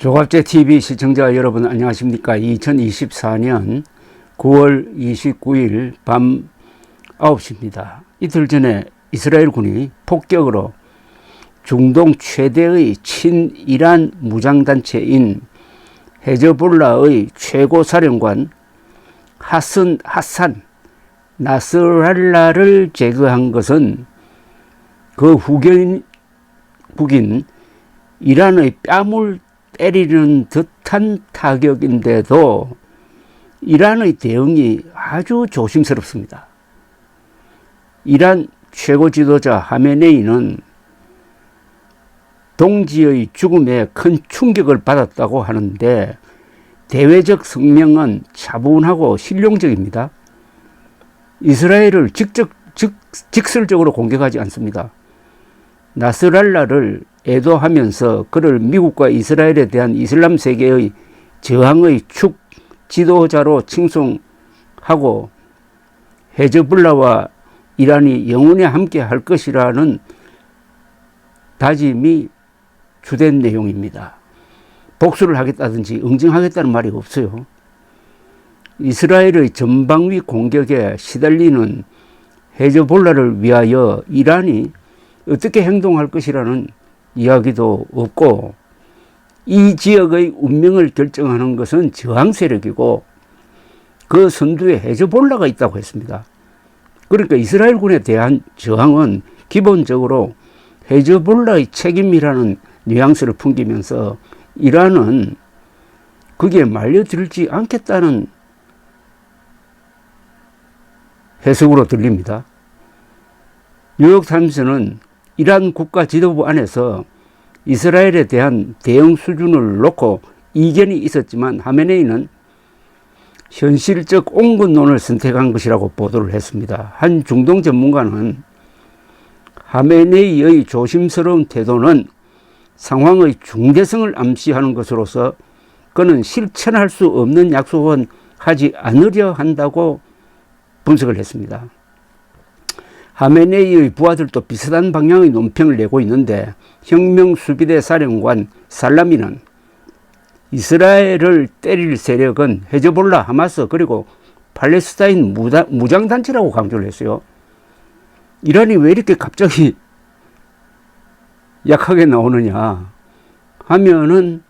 조갑제 TV 시청자 여러분 안녕하십니까. 2024년 9월 29일 밤 9시입니다. 이틀 전에 이스라엘군이 폭격으로 중동 최대의 친이란 무장단체인 헤즈볼라의 최고사령관 하산 나스랄라를 제거한 것은 그 후견국인 이란의 뺨을 때리는 듯한 타격인데도 이란의 대응이 아주 조심스럽습니다. 이란 최고 지도자 하메네이는 동지의 죽음에 큰 충격을 받았다고 하는데 대외적 성명은 차분하고 실용적입니다. 이스라엘을 직설적으로 공격하지 않습니다. 나스랄라를 애도하면서 그를 미국과 이스라엘에 대한 이슬람 세계의 저항의 축 지도자로 칭송하고 헤즈볼라와 이란이 영원히 함께 할 것이라는 다짐이 주된 내용입니다. 복수를 하겠다든지 응징하겠다는 말이 없어요. 이스라엘의 전방위 공격에 시달리는 헤즈볼라를 위하여 이란이 어떻게 행동할 것이라는 이야기도 없고, 이 지역의 운명을 결정하는 것은 저항 세력이고 그 선두에 헤즈볼라가 있다고 했습니다. 그러니까 이스라엘군에 대한 저항은 기본적으로 헤즈볼라의 책임이라는 뉘앙스를 풍기면서 이란은 거기에 말려들지 않겠다는 해석으로 들립니다. 뉴욕타임스는 이란 국가 지도부 안에서 이스라엘에 대한 대응 수준을 놓고 이견이 있었지만 하메네이는 현실적 온건론을 선택한 것이라고 보도를 했습니다. 한 중동 전문가는 하메네이의 조심스러운 태도는 상황의 중대성을 암시하는 것으로서 그는 실천할 수 없는 약속은 하지 않으려 한다고 분석을 했습니다. 하메네이의 부하들도 비슷한 방향의 논평을 내고 있는데 혁명수비대 사령관 살라미는 이스라엘을 때릴 세력은 헤즈볼라, 하마스 그리고 팔레스타인 무장단체라고 강조를 했어요. 이란이 왜 이렇게 갑자기 약하게 나오느냐 하면은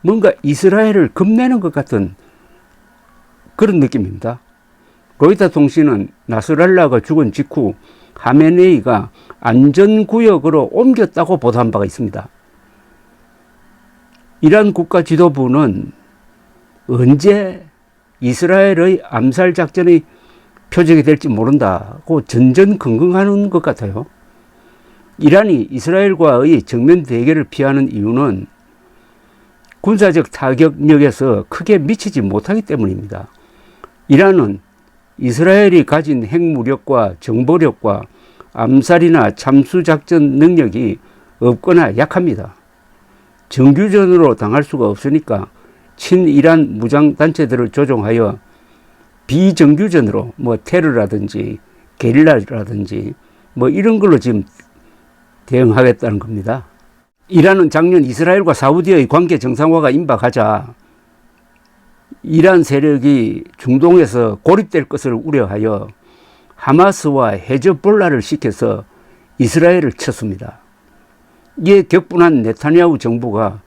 뭔가 이스라엘을 겁내는 것 같은 그런 느낌입니다. 로이터 통신은 나스랄라가 죽은 직후 하메네이가 안전구역으로 옮겼다고 보도한 바가 있습니다. 이란 국가 지도부는 언제 이스라엘의 암살 작전의 표적이 될지 모른다고 전전긍긍하는 것 같아요. 이란이 이스라엘과의 정면 대결을 피하는 이유는 군사적 타격력에서 크게 미치지 못하기 때문입니다. 이란은 이스라엘이 가진 핵무력과 정보력과 암살이나 참수작전 능력이 없거나 약합니다. 정규전으로 당할 수가 없으니까 친이란 무장단체들을 조종하여 비정규전으로 테러라든지 게릴라라든지 이런 걸로 지금 대응하겠다는 겁니다. 이란은 작년 이스라엘과 사우디의 관계 정상화가 임박하자 이란 세력이 중동에서 고립될 것을 우려하여 하마스와 헤즈볼라를 시켜서 이스라엘을 쳤습니다. 이에 격분한 네타냐후 정부가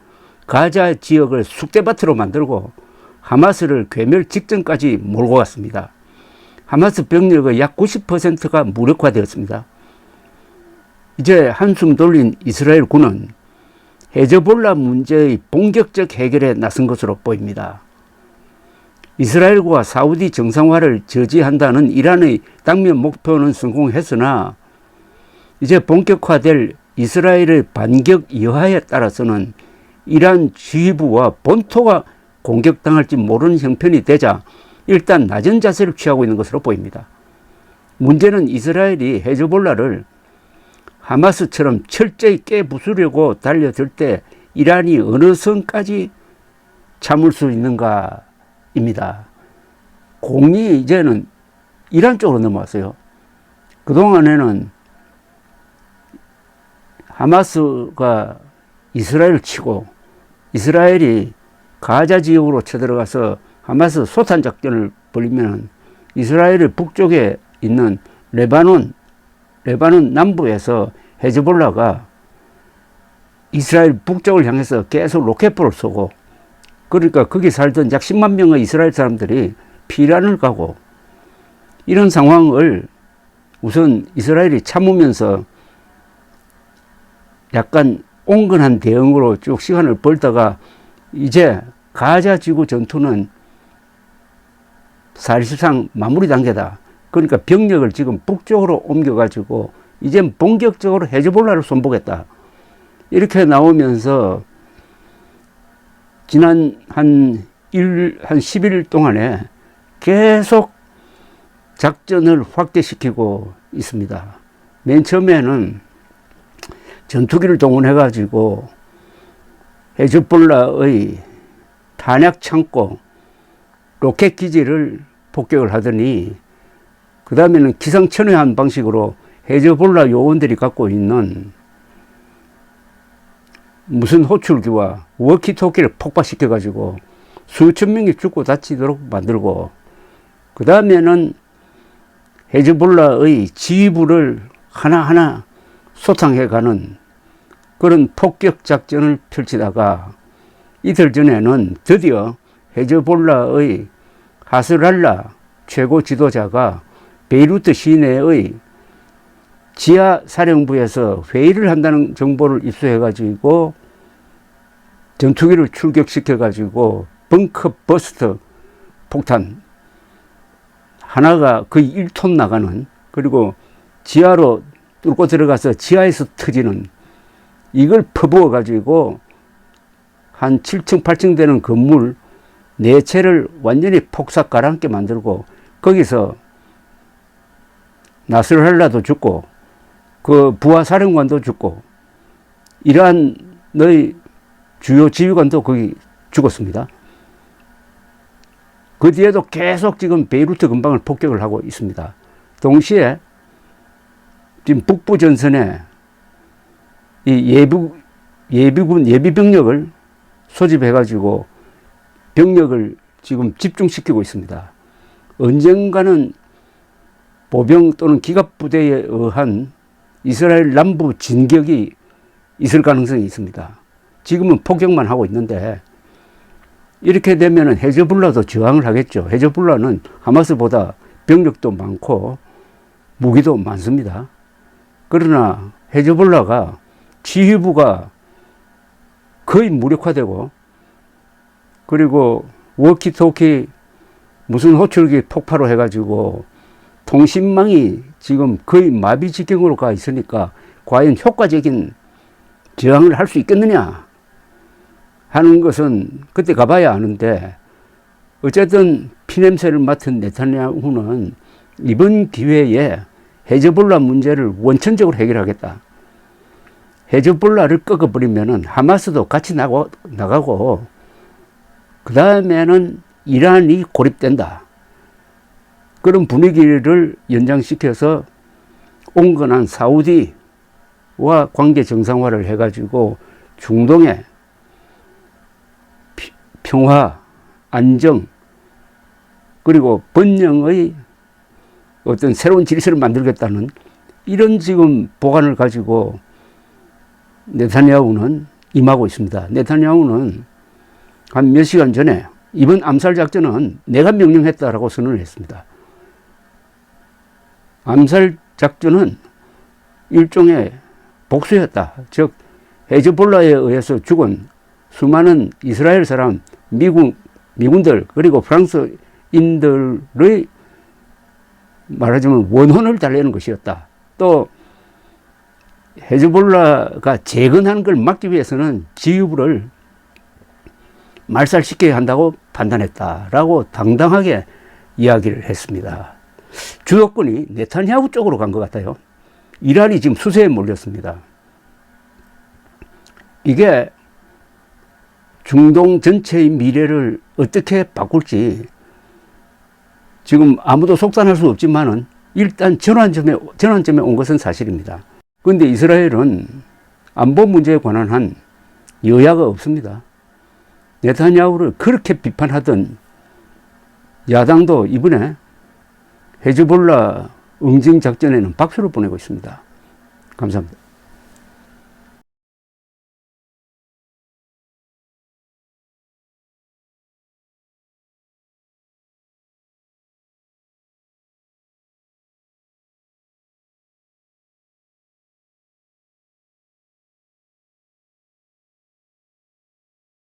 가자 지역을 쑥대밭으로 만들고 하마스를 괴멸 직전까지 몰고 갔습니다. 하마스 병력의 약 90%가 무력화되었습니다. 이제 한숨 돌린 이스라엘 군은 헤즈볼라 문제의 본격적 해결에 나선 것으로 보입니다. 이스라엘과 사우디 정상화를 저지한다는 이란의 당면 목표는 성공했으나 이제 본격화될 이스라엘의 반격 여하에 따라서는 이란 지휘부와 본토가 공격당할지 모르는 형편이 되자 일단 낮은 자세를 취하고 있는 것으로 보입니다. 문제는 이스라엘이 헤즈볼라를 하마스처럼 철저히 깨부수려고 달려들 때 이란이 어느 선까지 참을 수 있는가입니다. 공이 이제는 이란 쪽으로 넘어왔어요. 그동안에는 하마스가 이스라엘을 치고 이스라엘이 가자 지역으로 쳐들어가서 하마스 소탄 작전을 벌이면 이스라엘의 북쪽에 있는 레바논 남부에서 헤즈볼라가 이스라엘 북쪽을 향해서 계속 로켓포를 쏘고, 그러니까 거기 살던 약 10만 명의 이스라엘 사람들이 피란을 가고, 이런 상황을 우선 이스라엘이 참으면서 약간 온건한 대응으로 쭉 시간을 벌다가 이제 가자 지구 전투는 사실상 마무리 단계다. 그러니까 병력을 지금 북쪽으로 옮겨가지고 이젠 본격적으로 헤즈볼라를 손보겠다. 이렇게 나오면서 지난 한 10일 동안에 계속 작전을 확대시키고 있습니다. 맨 처음에는 전투기를 동원해가지고 헤즈볼라의 탄약 창고, 로켓 기지를 폭격을 하더니, 그 다음에는 기상천외한 방식으로 헤즈볼라 요원들이 갖고 있는 무슨 호출기와 워키토키를 폭발시켜가지고 수천 명이 죽고 다치도록 만들고, 그 다음에는 헤즈볼라의 지휘부를 하나하나 소탕해가는 그런 폭격 작전을 펼치다가 이틀 전에는 드디어 헤즈볼라의 하스랄라 최고 지도자가 베이루트 시내의 지하 사령부에서 회의를 한다는 정보를 입수해가지고 전투기를 출격시켜가지고 벙커 버스트 폭탄 하나가 거의 1톤 나가는, 그리고 지하로 뚫고 들어가서 지하에서 터지는, 이걸 퍼부어가지고 한 7층 8층 되는 건물 4채를 완전히 폭삭 가라앉게 만들고, 거기서 나스랄라도 죽고 그 부하 사령관도 죽고 이란의 주요 지휘관도 거기 죽었습니다. 그 뒤에도 계속 지금 베이루트 근방을 폭격을 하고 있습니다. 동시에 지금 북부 전선에 이 예비 병력을 소집해가지고 병력을 지금 집중시키고 있습니다. 언젠가는 보병 또는 기갑부대에 의한 이스라엘 남부 진격이 있을 가능성이 있습니다. 지금은 폭격만 하고 있는데, 이렇게 되면 헤즈볼라도 저항을 하겠죠. 헤즈볼라는 하마스보다 병력도 많고 무기도 많습니다. 그러나 헤즈볼라가 지휘부가 거의 무력화되고, 그리고 워키토키 무슨 호출기 폭파로 해가지고 통신망이 지금 거의 마비 지경으로 가 있으니까 과연 효과적인 저항을 할 수 있겠느냐 하는 것은 그때 가봐야 아는데, 어쨌든 피냄새를 맡은 네타냐후는 이번 기회에 헤즈볼라 문제를 원천적으로 해결하겠다. 헤즈볼라를 꺾어버리면 하마스도 같이 나가고 그 다음에는 이란이 고립된다. 그런 분위기를 연장시켜서 온건한 사우디와 관계 정상화를 해가지고 중동에 평화, 안정, 그리고 번영의 어떤 새로운 질서를 만들겠다는 이런 지금 보관을 가지고 네타냐후는 임하고 있습니다. 네타냐후는 한 몇 시간 전에 이번 암살 작전은 내가 명령했다라고 선언을 했습니다. 암살 작전은 일종의 복수였다. 즉 헤즈볼라에 의해서 죽은 수많은 이스라엘 사람, 미군들, 그리고 프랑스인들의 말하자면 원혼을 달래는 것이었다. 또 헤즈볼라가 재건하는 걸 막기 위해서는 지휘부를 말살시켜야 한다고 판단했다라고 당당하게 이야기를 했습니다. 주도권이 네타냐후 쪽으로 간 것 같아요. 이란이 지금 수세에 몰렸습니다. 이게 중동 전체의 미래를 어떻게 바꿀지 지금 아무도 속단할 수 없지만은 일단 전환점에 온 것은 사실입니다. 그런데 이스라엘은 안보 문제에 관한 한 여야가 없습니다. 네타냐후를 그렇게 비판하던 야당도 이번에 헤즈볼라 응징 작전에는 박수를 보내고 있습니다. 감사합니다.